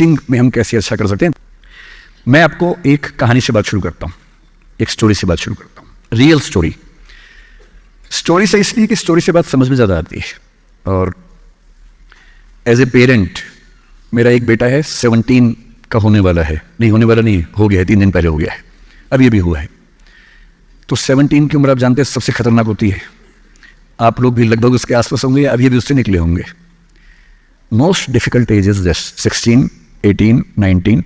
Acting में हम कैसे अच्छा कर सकते हैं। मैं आपको एक कहानी से बात शुरू करता हूँ, एक स्टोरी से बात शुरू करता हूँ, रियल स्टोरी। स्टोरी से इसलिए कि स्टोरी से बात समझ में ज़्यादा आती है। और एज ए पेरेंट, मेरा एक बेटा है, 17 का होने वाला है, नहीं होने वाला नहीं, हो गया है, 3 दिन पहले हो गया है, अब ये भी हुआ है। तो 17 की उम्र आप जानते हैं सबसे खतरनाक होती है। आप लोग भी लगभग उसके आसपास होंगे, अभी भी उससे निकले होंगे। Most difficult age is 16, 18, 19।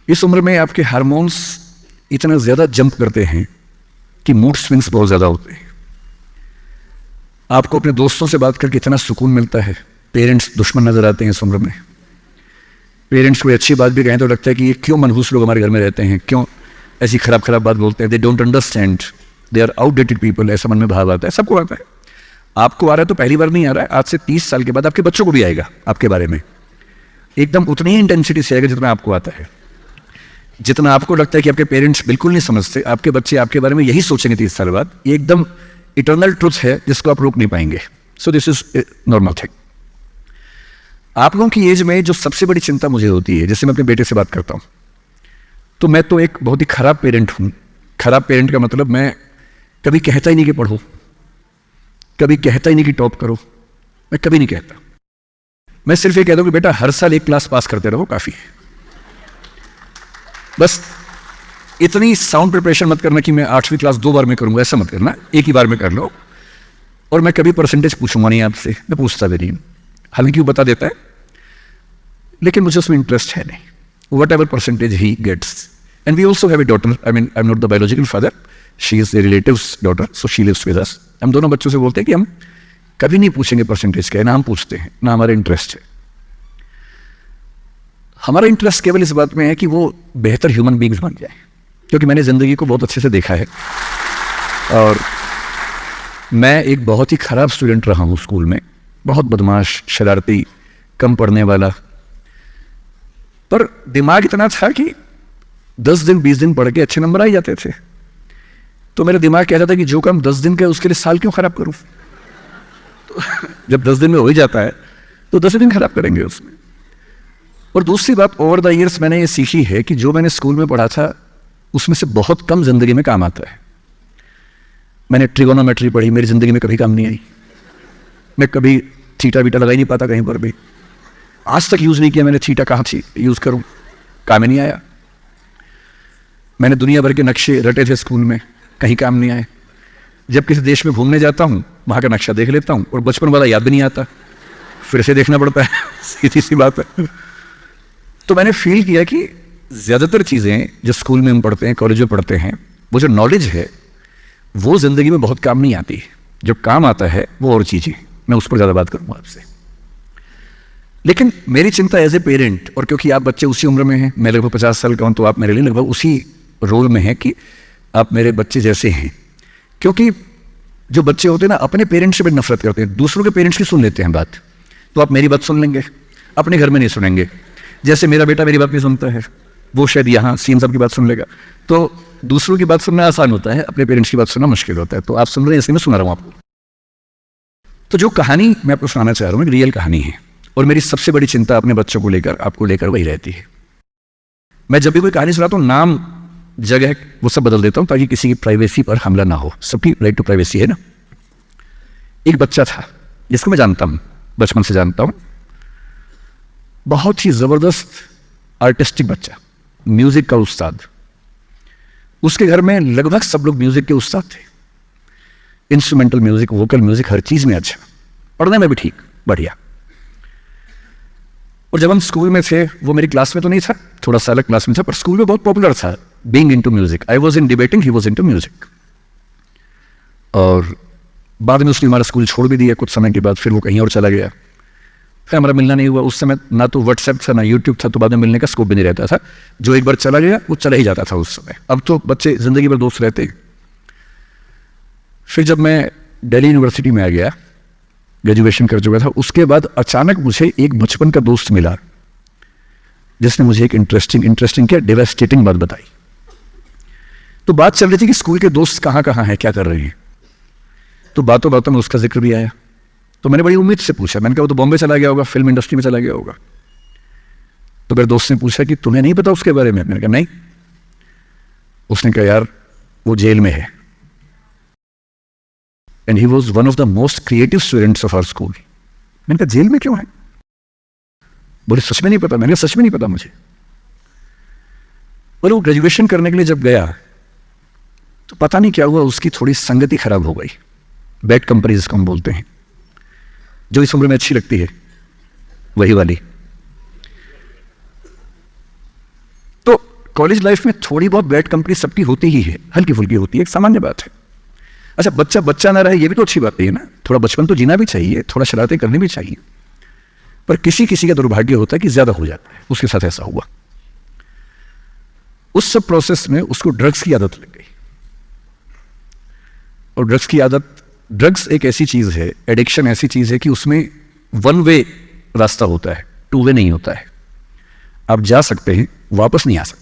इस उम्र में आपके हार्मोन्स इतना ज़्यादा जंप करते हैं कि मूड स्विंग्स बहुत ज़्यादा होते हैं। आपको अपने दोस्तों से बात करके इतना सुकून मिलता है। पेरेंट्स दुश्मन नजर आते हैं इस उम्र में। पेरेंट्स कोई अच्छी बात भी कहें तो लगता है कि ये क्यों मनहूस लोग हमारे घर में रहते हैं, क्यों ऐसी खराब खराब बात बोलते हैं। They don't understand, they are outdated people, ऐसा मन में भाव आता है। सबको आता है, आपको आ रहा है तो पहली बार नहीं आ रहा है, आज से 30 साल के बाद आपके बच्चों को भी आएगा आपके बारे में, एकदम उतनी ही इंटेंसिटी से आएगा जितना आपको आता है। जितना आपको लगता है कि आपके पेरेंट्स बिल्कुल नहीं समझते, आपके बच्चे आपके बारे में यही सोचेंगे 30 साल बाद। ये एकदम इटर्नल ट्रुथ है जिसको आप रोक नहीं पाएंगे। So this is normal thing. आप लोगों की एज में जो सबसे बड़ी चिंता मुझे होती है, जैसे मैं अपने बेटे से बात करता हूँ, तो मैं तो एक बहुत ही खराब पेरेंट हूँ। खराब पेरेंट का मतलब मैं कभी कहता ही नहीं कि पढ़ो, कभी कहता ही नहीं कि टॉप करो, मैं कभी नहीं कहता। मैं सिर्फ ये कहता हूँ कि बेटा हर साल एक क्लास पास करते रहो, काफ़ी है। बस इतनी साउंड प्रिपरेशन मत करना कि मैं 8वीं क्लास 2 बार में करूँगा, ऐसा मत करना, एक ही बार में कर लो। और मैं कभी परसेंटेज पूछूंगा नहीं आपसे, मैं पूछता भी नहीं, हालांकि वो बता देता है, लेकिन मुझे उसमें इंटरेस्ट है नहीं। वट एवर परसेंटेज ही gets. And we also have a daughter, I mean I am not the biological father, she is a relative's daughter, so she lives with us. हम दोनों बच्चों से बोलते हैं कि हम कभी नहीं पूछेंगे परसेंटेज क्या है, ना हम पूछते हैं, ना हमारा इंटरेस्ट है। हमारा इंटरेस्ट केवल इस बात में है कि वो बेहतर ह्यूमन बींग्स बन जाए, क्योंकि मैंने ज़िंदगी को बहुत अच्छे से देखा है। और मैं एक बहुत ही ख़राब स्टूडेंट रहा हूँ स्कूल में, बहुत बदमाश, शरारती, कम पढ़ने वाला। पर दिमाग इतना था कि 10 दिन 20 दिन पढ़ के अच्छे नंबर आ ही जाते थे। तो मेरा दिमाग कहता था कि जो काम 10 दिन का है उसके लिए साल क्यों ख़राब करूँ। तो जब 10 दिन में हो ही जाता है तो 10 दिन ख़राब करेंगे उसमें। और दूसरी बात, ओवर द ईयर्स मैंने ये सीखी है कि जो मैंने स्कूल में पढ़ा था उसमें से बहुत कम ज़िंदगी में काम आता है। मैंने ट्रिगोनोमेट्री पढ़ी, मेरी ज़िंदगी में कभी काम नहीं आई। मैं कभी थीटा बीटा लगा ही नहीं पाता कहीं पर भी, आज तक यूज़ नहीं किया मैंने थीटा, कहाँ यूज़ करूँ, काम ही नहीं आया। मैंने दुनिया भर के नक्शे रटे थे स्कूल में, कहीं काम नहीं आए। जब किसी देश में घूमने जाता हूँ वहाँ का नक्शा देख लेता हूँ और बचपन वाला याद भी नहीं आता, फिर से देखना पड़ता है। सीधी सी बात है। तो मैंने फील किया कि ज़्यादातर चीज़ें जो स्कूल में हम पढ़ते हैं, कॉलेज में पढ़ते हैं, वो जो नॉलेज है वो ज़िंदगी में बहुत काम नहीं आती। जो काम आता है वो और चीज़ें, मैं उस पर ज़्यादा बात करूँगा आपसे। लेकिन मेरी चिंता एज ए पेरेंट, और क्योंकि आप बच्चे उसी उम्र में हैं, मैं लगभग 50 साल का हूँ, तो आप मेरे लिए लगभग उसी रोल में हैं कि आप मेरे बच्चे जैसे हैं। क्योंकि जो बच्चे होते हैं ना, अपने पेरेंट्स से भी नफरत करते हैं, दूसरों के पेरेंट्स की सुन लेते हैं बात। तो आप मेरी बात सुन लेंगे, अपने घर में नहीं सुनेंगे। जैसे मेरा बेटा मेरी बात नहीं सुनता है, वो शायद यहाँ सीएम साहब की बात सुन लेगा। तो दूसरों की बात सुनना आसान होता है, अपने पेरेंट्स की बात सुनना मुश्किल होता है। तो आप सुन रहे हैं, इसलिए मैं सुना रहा हूँ आपको। तो जो कहानी मैं आपको सुनाना चाह रहा हूँ एक रियल कहानी है, और मेरी सबसे बड़ी चिंता अपने बच्चों को लेकर, आपको लेकर वही रहती है। मैं जब भी कोई कहानी सुनाता हूँ, नाम, जगह, वो सब बदल देता हूँ ताकि किसी की प्राइवेसी पर हमला ना हो। सबकी राइट टू प्राइवेसी है ना। एक बच्चा था जिसको मैं जानता हूँ, बचपन से जानता हूँ, बहुत ही ज़बरदस्त आर्टिस्टिक बच्चा, म्यूज़िक का उस्ताद। उसके घर में लगभग सब लोग म्यूज़िक के उस्ताद थे, इंस्ट्रूमेंटल म्यूज़िक, वोकल म्यूज़िक, हर चीज़ में अच्छा, पढ़ने में भी ठीक, बढ़िया। और जब हम स्कूल में थे, वो मेरी क्लास में तो नहीं था, थोड़ा सा अलग क्लास में था, पर स्कूल में बहुत पॉपुलर था, being into music. I was in debating, he was into music. और बाद में उसने हमारा स्कूल छोड़ भी दिया कुछ समय के बाद, फिर वो कहीं और चला गया, फिर हमारा मिलना नहीं हुआ। उस समय ना तो व्हाट्सएप था ना यूट्यूब था, तो बाद में मिलने का स्कोप भी नहीं रहता था। जो एक बार चला गया वो चला ही जाता था उस समय। अब तो बच्चे ज़िंदगी भर दोस्त रहते। फिर जब मैं दिल्ली यूनिवर्सिटी में आ गया, ग्रेजुएशन कर चुका था, उसके बाद अचानक मुझे एक बचपन का दोस्त मिला जिसने मुझे एक इंटरेस्टिंग क्या, डेवास्टेटिंग बात बताई। तो बात चल रही थी कि स्कूल के दोस्त कहाँ कहाँ हैं, क्या कर रहे हैं। तो बातों बातों में उसका जिक्र भी आया। तो मैंने बड़ी उम्मीद से पूछा, मैंने कहा वो तो बॉम्बे चला गया होगा, फिल्म इंडस्ट्री में चला गया होगा। तो मेरे दोस्त ने पूछा कि तुम्हें नहीं पता उसके बारे में? मैंने कहा नहीं। उसने कहा यार वो जेल में है, and he was one of the most creative students of our school. मैंने कहा जेल में क्यों है? बोले सच में नहीं पता। मैंने कहा सच में नहीं पता मुझे। बोले वो ग्रेजुएशन करने के लिए जब गया तो पता नहीं क्या हुआ, उसकी थोड़ी संगति खराब हो गई, बैड कंपनी जिसको हम बोलते हैं, जो इस उम्र में अच्छी लगती है, वही वाली। तो कॉलेज लाइफ में थोड़ी बहुत बैड कंपनी सबकी होती ही है, हल्की फुल्की होती है, एक सामान्य बात है। अच्छा, बच्चा बच्चा ना रहे ये भी तो अच्छी बात है ना, थोड़ा बचपन तो जीना भी चाहिए, थोड़ा शरारतें करनी भी चाहिए, पर किसी किसी का दुर्भाग्य होता है कि ज्यादा हो जाता है। उसके साथ ऐसा हुआ। उस सब प्रोसेस में उसको ड्रग्स की आदत लग गई। और ड्रग्स की आदत, ड्रग्स एक ऐसी चीज है, एडिक्शन ऐसी चीज है कि उसमें वन वे रास्ता होता है, टू वे नहीं होता है। आप जा सकते हैं, वापस नहीं आ सकते।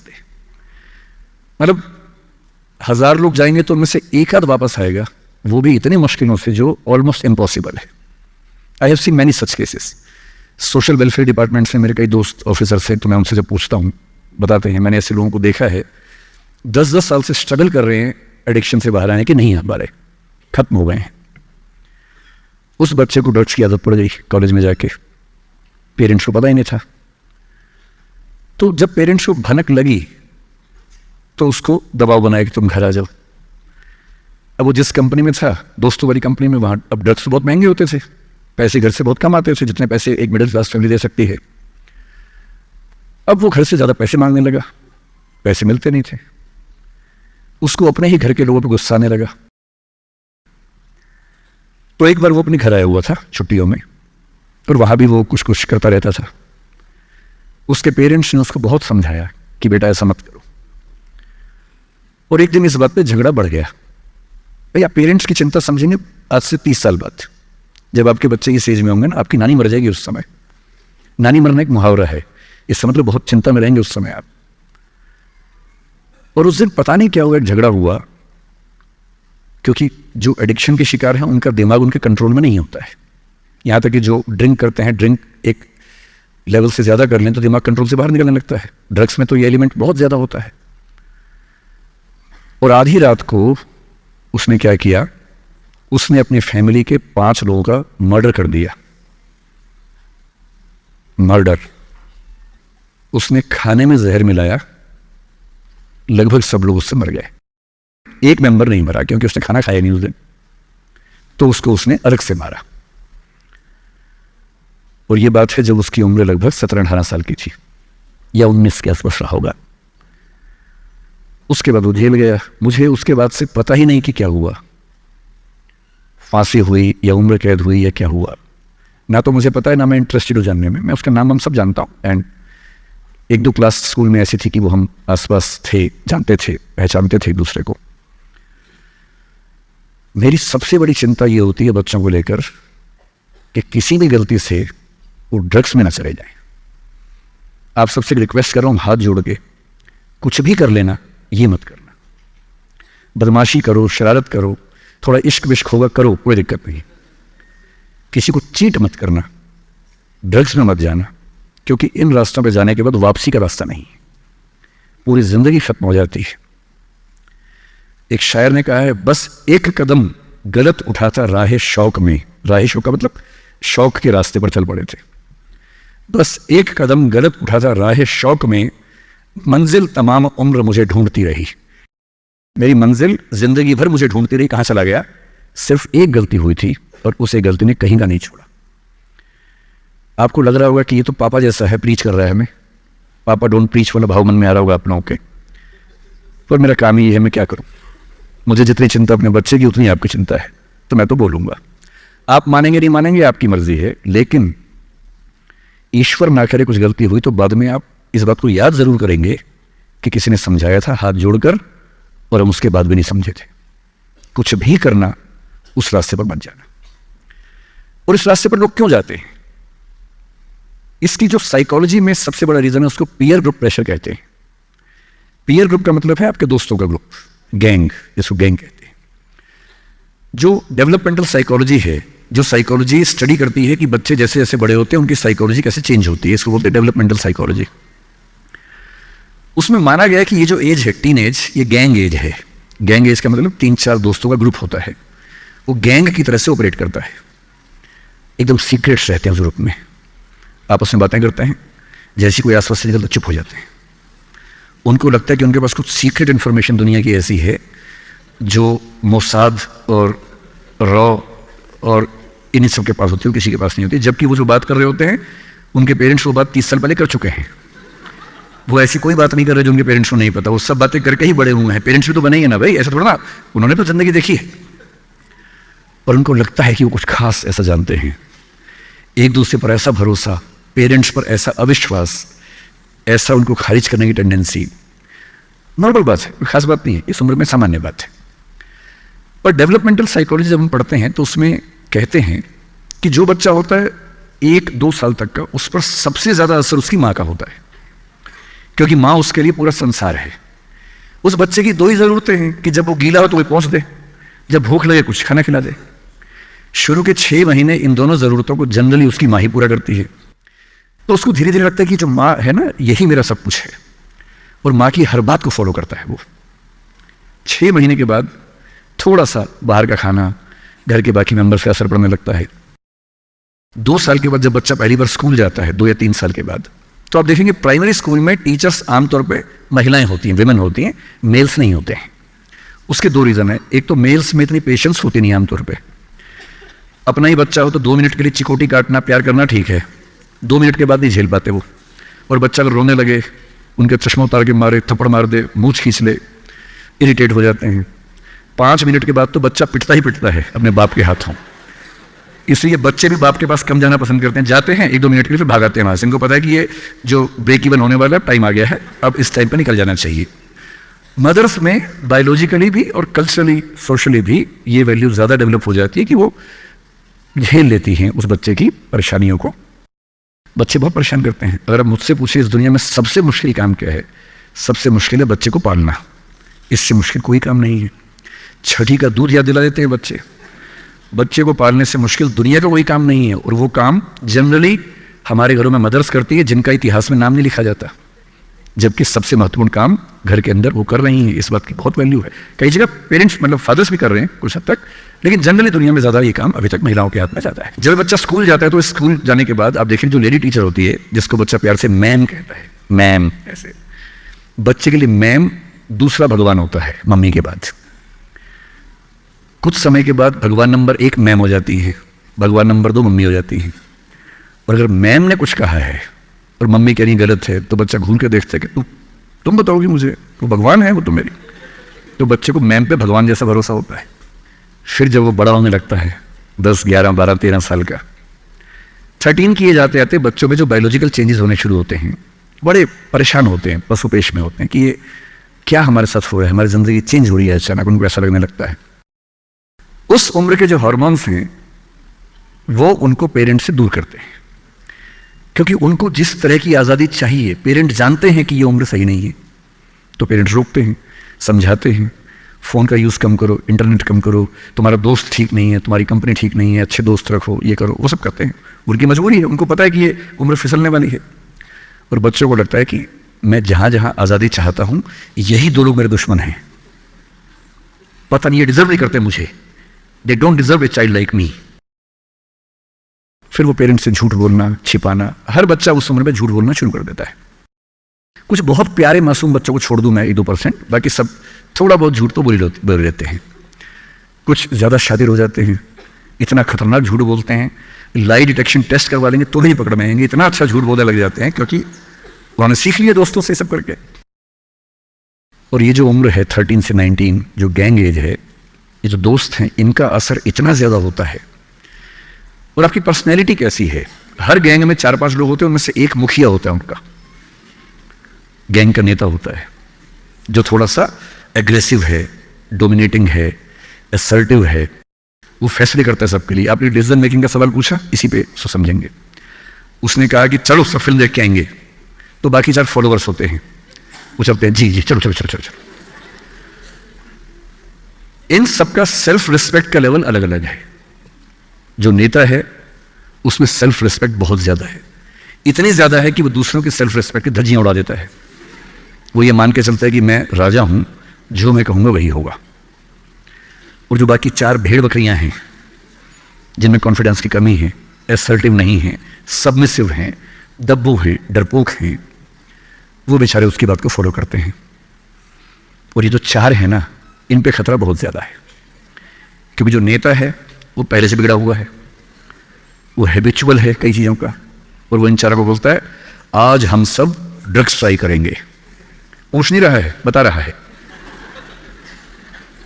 मतलब 1000 लोग जाएंगे तो उनमें से एक आध वापस आएगा, वो भी इतनी मुश्किलों से जो ऑलमोस्ट इम्पॉसिबल है। I have seen many such cases. Social welfare department से मेरे कई दोस्त ऑफिसर से, तो मैं उनसे जब पूछता हूँ बताते हैं, मैंने ऐसे लोगों को देखा है 10-10 साल से स्ट्रगल कर रहे हैं एडिक्शन से बाहर आने की, नहीं आ पा रहे, खत्म हो गए हैं। उस बच्चे को ड्रग्स की आदत पड़ गई कॉलेज में जाके, पेरेंट्स को पता ही नहीं था। तो जब पेरेंट्स को भनक लगी तो उसको दबाव बनाया कि तुम घर आ जाओ। अब वो जिस कंपनी में था, दोस्तों वाली कंपनी में, वहां अब ड्रग्स बहुत महंगे होते थे, पैसे घर से बहुत कम आते थे, जितने पैसे एक मिडिल क्लास फैमिली दे सकती है। अब वो घर से ज्यादा पैसे मांगने लगा, पैसे मिलते नहीं थे। उसको अपने ही घर के लोगों पर गुस्सा आने लगा। तो एक बार वो अपने घर आया हुआ था छुट्टियों में, और वहां भी वो कुछ कुछ करता रहता था। उसके पेरेंट्स ने उसको बहुत समझाया कि बेटा ऐसा मत करो। और एक दिन इस बात पे झगड़ा बढ़ गया। भैया पेरेंट्स की चिंता समझेंगे आज से 30 साल बाद, जब आपके बच्चे इस एज में होंगे ना, आपकी नानी मर जाएगी उस समय। नानी मरना एक मुहावरा है, इसका मतलब बहुत चिंता में रहेंगे उस समय आप। और उस दिन पता नहीं क्या हुआ, एक झगड़ा हुआ, क्योंकि जो एडिक्शन के शिकार हैं उनका दिमाग उनके कंट्रोल में नहीं होता है। यहां तक कि जो ड्रिंक करते हैं, ड्रिंक एक लेवल से ज्यादा कर लें तो दिमाग कंट्रोल से बाहर निकलने लगता है। ड्रग्स में तो ये एलिमेंट बहुत ज्यादा होता है। और आधी रात को उसने क्या किया, उसने अपनी फैमिली के 5 लोगों का मर्डर कर दिया। मर्डर। उसने खाने में जहर मिलाया, लगभग सब लोग उससे मर गए। एक मेंबर नहीं मरा क्योंकि उसने खाना खाया नहीं उस दिन, तो उसको उसने अर्क से मारा। और ये बात है जब उसकी उम्र लगभग 17-18 साल की थी, या 19 के आसपास रहा होगा। उसके बाद वो जेल गया। मुझे उसके बाद से पता ही नहीं कि क्या हुआ, फांसी हुई या उम्र कैद हुई या क्या हुआ, ना तो मुझे पता है, ना मैं इंटरेस्टेड हूँ जानने में। मैं उसका नाम हम सब जानता हूँ, एंड 1-2 क्लास स्कूल में ऐसी थी कि वो हम आसपास थे, जानते थे, पहचानते थे एक दूसरे को। मेरी सबसे बड़ी चिंता ये होती है बच्चों को लेकर कि किसी भी गलती से वो ड्रग्स में ना चले जाए। आप सबसे रिक्वेस्ट कर रहा हूँ हाथ जोड़ के, कुछ भी कर लेना, ये मत करना। बदमाशी करो, शरारत करो, थोड़ा इश्क विश्क होगा करो, कोई दिक्कत नहीं। किसी को चीट मत करना, ड्रग्स में मत जाना, क्योंकि इन रास्तों पे जाने के बाद वापसी का रास्ता नहीं है, पूरी जिंदगी खत्म हो जाती है। एक शायर ने कहा है, बस एक कदम गलत उठाता राह शौक में, राह शौक का मतलब शौक के रास्ते पर चल पड़े थे। बस एक कदम गलत उठाता राह शौक में, मंजिल तमाम उम्र मुझे ढूंढती रही। मेरी मंजिल जिंदगी भर मुझे ढूंढती रही, कहां चला गया? सिर्फ एक गलती हुई थी और उस एक गलती ने कहीं का नहीं छोड़ा। आपको लग रहा होगा कि ये तो पापा जैसा है, प्रीच कर रहा है हमें, पापा डोंट प्रीच वाला भाव मन में आ रहा होगा आप लोगों के, पर मेरा काम ही है, मैं क्या करूं। मुझे जितनी चिंता अपने बच्चे की उतनी आपकी चिंता है, तो मैं तो बोलूंगा। आप मानेंगे नहीं मानेंगे आपकी मर्जी है, लेकिन ईश्वर ना करे कुछ गलती हुई तो बाद में आप इस बात को याद जरूर करेंगे कि किसी ने समझाया था हाथ जोड़कर, और हम उसके बाद भी नहीं समझे थे। कुछ भी करना, उस रास्ते पर मत जाना। और इस रास्ते पर लोग क्यों जाते हैं? इसकी जो साइकोलॉजी में सबसे बड़ा रीजन है, उसको पीयर ग्रुप प्रेशर कहते हैं। पीयर ग्रुप का मतलब है आपके दोस्तों का ग्रुप, गैंग, जिसको गैंग कहते हैं। जो डेवलपमेंटल साइकोलॉजी है, जो साइकोलॉजी स्टडी करती है कि बच्चे जैसे जैसे बड़े होते हैं उनकी साइकोलॉजी कैसे चेंज होती है, इसको बोलते हैं डेवलपमेंटल साइकोलॉजी। उसमें माना गया कि ये जो एज है टीन एज, ये गैंग एज है। गैंग एज का मतलब 3-4 दोस्तों का ग्रुप होता है, वो गैंग की तरह से ऑपरेट करता है। एकदम सीक्रेट्स रहते हैं उस ग्रुप में, आपस में बातें करते हैं, जैसी कोई आसपास से निकलता चुप हो जाते हैं। उनको लगता है कि उनके पास कुछ सीक्रेट इन्फॉर्मेशन दुनिया की ऐसी है जो मोसाद और रॉ और इन सब के पास होती है, किसी के पास नहीं होती। जबकि वो जो बात कर रहे होते हैं उनके पेरेंट्स वो बात 30 साल पहले कर चुके हैं। वो ऐसी कोई बात नहीं कर रहे जो उनके पेरेंट्स को नहीं पता, वो सब बातें करके ही बड़े हुए हैं। पेरेंट्स भी तो बने ही है ना भाई, ऐसा थोड़ा ना, उन्होंने तो जिंदगी देखी है। और उनको लगता है कि वो कुछ खास ऐसा जानते हैं। एक दूसरे पर ऐसा भरोसा, पेरेंट्स पर ऐसा अविश्वास, ऐसा उनको खारिज करने की टेंडेंसी नॉर्मल बात है, कोई खास बात नहीं है, इस उम्र में सामान्य बात है। पर डेवलपमेंटल साइकोलॉजी जब हम पढ़ते हैं तो उसमें कहते हैं कि जो बच्चा होता है 1-2 साल तक का, उस पर सबसे ज़्यादा असर उसकी माँ का होता है, क्योंकि माँ उसके लिए पूरा संसार है। उस बच्चे की 2 ही ज़रूरतें हैं कि जब वो गीला हो तो कोई पहुँच दे, जब भूख लगे कुछ खाना खिला दे। शुरू के 6 महीने इन दोनों ज़रूरतों को जनरली उसकी माँ ही पूरा करती है। तो उसको धीरे धीरे लगता है कि जो माँ है ना, यही मेरा सब कुछ है, और माँ की हर बात को फॉलो करता है वो। 6 महीने के बाद थोड़ा सा बाहर का खाना, घर के बाकी मेंबर्स का असर पड़ने लगता है। 2 साल के बाद जब बच्चा पहली बार स्कूल जाता है, 2 या 3 साल के बाद, तो आप देखेंगे प्राइमरी स्कूल में टीचर्स आमतौर पे महिलाएं होती हैं, विमेन होती हैं, मेल्स नहीं होते हैं। उसके 2 रीज़न है। एक तो मेल्स में इतनी पेशेंस होती नहीं आमतौर पे। अपना ही बच्चा हो तो 2 मिनट के लिए चिकोटी काटना, प्यार करना ठीक है, 2 मिनट के बाद नहीं झेल पाते वो। और बच्चा अगर रोने लगे, उनके चश्मा उतार के मारे, थप्पड़ मार दे, मूंछ खींच ले, इरिटेट हो जाते हैं। 5 मिनट के बाद तो बच्चा पिटता ही पिटता है अपने बाप के हाथों। इसलिए बच्चे भी बाप के पास कम जाना पसंद करते हैं, जाते हैं 1-2 मिनट के लिए, फिर भागाते हैं वहाँ से। इनको पता है कि ये जो ब्रेक इवन होने वाला है, टाइम आ गया है, अब इस टाइम पर निकल जाना चाहिए। मदर्स में बायोलॉजिकली भी और कल्चरली, सोशली भी ये वैल्यू ज़्यादा डेवलप हो जाती है कि वो झेल लेती हैं उस बच्चे की परेशानियों को। बच्चे बहुत परेशान करते हैं। अगर आप मुझसे पूछे इस दुनिया में सबसे मुश्किल काम क्या है, सबसे मुश्किल है बच्चे को पालना। इससे मुश्किल कोई काम नहीं है। छठी का दूध याद दिला देते हैं बच्चे। बच्चे को पालने से मुश्किल दुनिया का कोई काम नहीं है, और वो काम जनरली हमारे घरों में मदर्स करती है, जिनका इतिहास में नाम नहीं लिखा जाता, जबकि सबसे महत्वपूर्ण काम घर के अंदर वो कर रही हैं। इस बात की बहुत वैल्यू है। कई जगह पेरेंट्स मतलब फादर्स भी कर रहे हैं कुछ हद तक, लेकिन जनरली दुनिया में ज़्यादा ये काम अभी तक महिलाओं के हाथ में जाता है। जब बच्चा स्कूल जाता है तो स्कूल जाने के बाद आप देखें जो लेडी टीचर होती है, जिसको बच्चा प्यार से मैम कहता है, मैम, ऐसे बच्चे के लिए मैम दूसरा भगवान होता है मम्मी के बाद। कुछ समय के बाद भगवान नंबर 1 मैम हो जाती है, भगवान नंबर 2 मम्मी हो जाती है। और अगर मैम ने कुछ कहा है और मम्मी कह रही गलत है, तो बच्चा घूर के देखता है कि तुम बताओगी मुझे, वो भगवान है वो तो मेरी। तो बच्चे को मैम पे भगवान जैसा भरोसा होता है। फिर जब वो बड़ा होने लगता है, 10, 11, 12, 13 साल का, 13 किए जाते जाते बच्चों में जो बायोलॉजिकल चेंजेस होने शुरू होते हैं, बड़े परेशान होते हैं, पशुपेश में होते हैं कि ये क्या हमारे साथ हो रहा है, हमारी ज़िंदगी चेंज हो रही है अचानक। उनको ऐसा लगने लगता है। उस उम्र के जो हार्मोन्स हैं वो उनको पेरेंट से दूर करते हैं, क्योंकि उनको जिस तरह की आज़ादी चाहिए, पेरेंट जानते हैं कि ये उम्र सही नहीं है, तो पेरेंट रोकते हैं, समझाते हैं, फ़ोन का यूज़ कम करो, इंटरनेट कम करो, तुम्हारा दोस्त ठीक नहीं है, तुम्हारी कंपनी ठीक नहीं है, अच्छे दोस्त रखो, ये करो, वो सब करते हैं। उनकी मजबूरी है, उनको पता है कि ये उम्र फिसलने वाली है। और बच्चों को लगता है कि मैं जहाँ जहाँ आज़ादी चाहता हूँ, यही 2 लोग मेरे दुश्मन हैं, पता नहीं ये डिजर्व नहीं करते मुझे, they don't deserve a child like me. फिर वो पेरेंट्स से झूठ बोलना, छिपाना, हर बच्चा उस उम्र में झूठ बोलना शुरू कर देता है। कुछ बहुत प्यारे मासूम बच्चों को छोड़ दूं मैं 1-2%, बाकी सब थोड़ा बहुत झूठ तो बोल लेते हैं। कुछ ज़्यादा शातिर हो जाते हैं, इतना खतरनाक झूठ बोलते हैं, लाई डिटेक्शन टेस्ट करवा लेंगे तो नहीं पकड़ में आएंगे, इतना अच्छा झूठ बोलने लग जाते हैं, क्योंकि उन्होंने सीख लिया दोस्तों से सब करके। और ये जो उम्र है 13 से 19, जो गैंग एज है, ये जो दोस्त हैं, इनका असर इतना ज़्यादा होता है। और आपकी पर्सनैलिटी कैसी है, हर गैंग में 4-5 लोग होते हैं, उनमें से एक मुखिया होता है, उनका गैंग का नेता होता है, जो थोड़ा सा एग्रेसिव है, डोमिनेटिंग है, असर्टिव है, वो फैसले करता है सबके लिए। आपने डिसीजन मेकिंग का सवाल पूछा, इसी पे सो समझेंगे। उसने कहा कि चलो सब फिल्म देख के आएंगे, तो बाकी 4 फॉलोअर्स होते हैं, वो चलते हैं, जी जी चलो चलो चलो चलो चलो। इन सबका सेल्फ रिस्पेक्ट का लेवल अलग अलग है। जो नेता है उसमें सेल्फ रिस्पेक्ट बहुत ज़्यादा है, इतनी ज़्यादा है कि वो दूसरों की सेल्फ रिस्पेक्ट की धज्जियाँ उड़ा देता है। वो ये मान के चलता है कि मैं राजा हूँ, जो मैं कहूँगा वही होगा। और जो बाकी 4 भेड़ बकरियाँ हैं जिनमें कॉन्फिडेंस की कमी है, असर्टिव नहीं है, सबमिसिव हैं, दब्बू हैं, डरपोक हैं, वो बेचारे उसकी बात को फॉलो करते हैं। और ये जो 4 हैं ना, इन पे खतरा बहुत ज़्यादा है, क्योंकि जो नेता है वो पहले से बिगड़ा हुआ है, वो हैबिचुअल है कई चीज़ों का, और वो इन 4 को बोलता है आज हम सब ड्रग्स ट्राई करेंगे। पूछ नहीं रहा है, बता रहा है।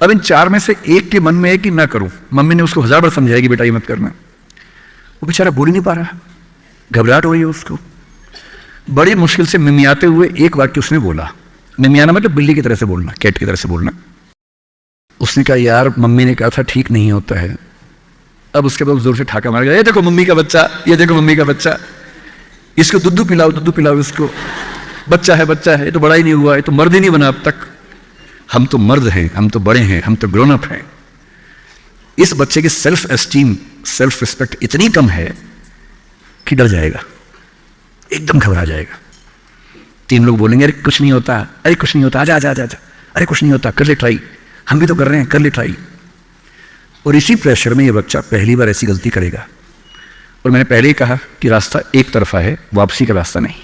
अब इन 4 में से एक के मन में है कि ना करूं, मम्मी ने उसको 1000 बार समझाया कि बेटा ये मत करना, वो बेचारा बोल ही नहीं पा रहा, घबराहट हो रही है उसको। बड़ी मुश्किल से मिमियाते हुए एक वाक्य उसने बोला, मिमियाना मतलब बिल्ली की तरह से बोलना, कैट की तरह से बोलना। उसने कहा यार मम्मी ने कहा था ठीक नहीं होता है। अब उसके बाद जोर से ठाका मार गया, ये देखो मम्मी का बच्चा, ये देखो मम्मी का बच्चा, इसको दूध पिलाओ इसको, बच्चा है, ये तो बड़ा ही नहीं हुआ, ये तो मर्द ही नहीं बना अब तक। हम तो मर्द हैं, हम तो बड़े हैं, हम तो ग्रोन अप हैं। इस बच्चे की सेल्फ एस्टीम, सेल्फ रिस्पेक्ट इतनी कम है कि डर जाएगा, एकदम घबरा जाएगा। 3 लोग बोलेंगे अरे कुछ नहीं होता, अरे कुछ नहीं होता, आजा, अरे कुछ नहीं होता, कर ले ट्राई, हम भी तो कर रहे हैं, कर ले ट्राई। और इसी प्रेशर में ये बच्चा पहली बार ऐसी गलती करेगा। और मैंने पहले ही कहा कि रास्ता एक तरफा है, वापसी का रास्ता नहीं।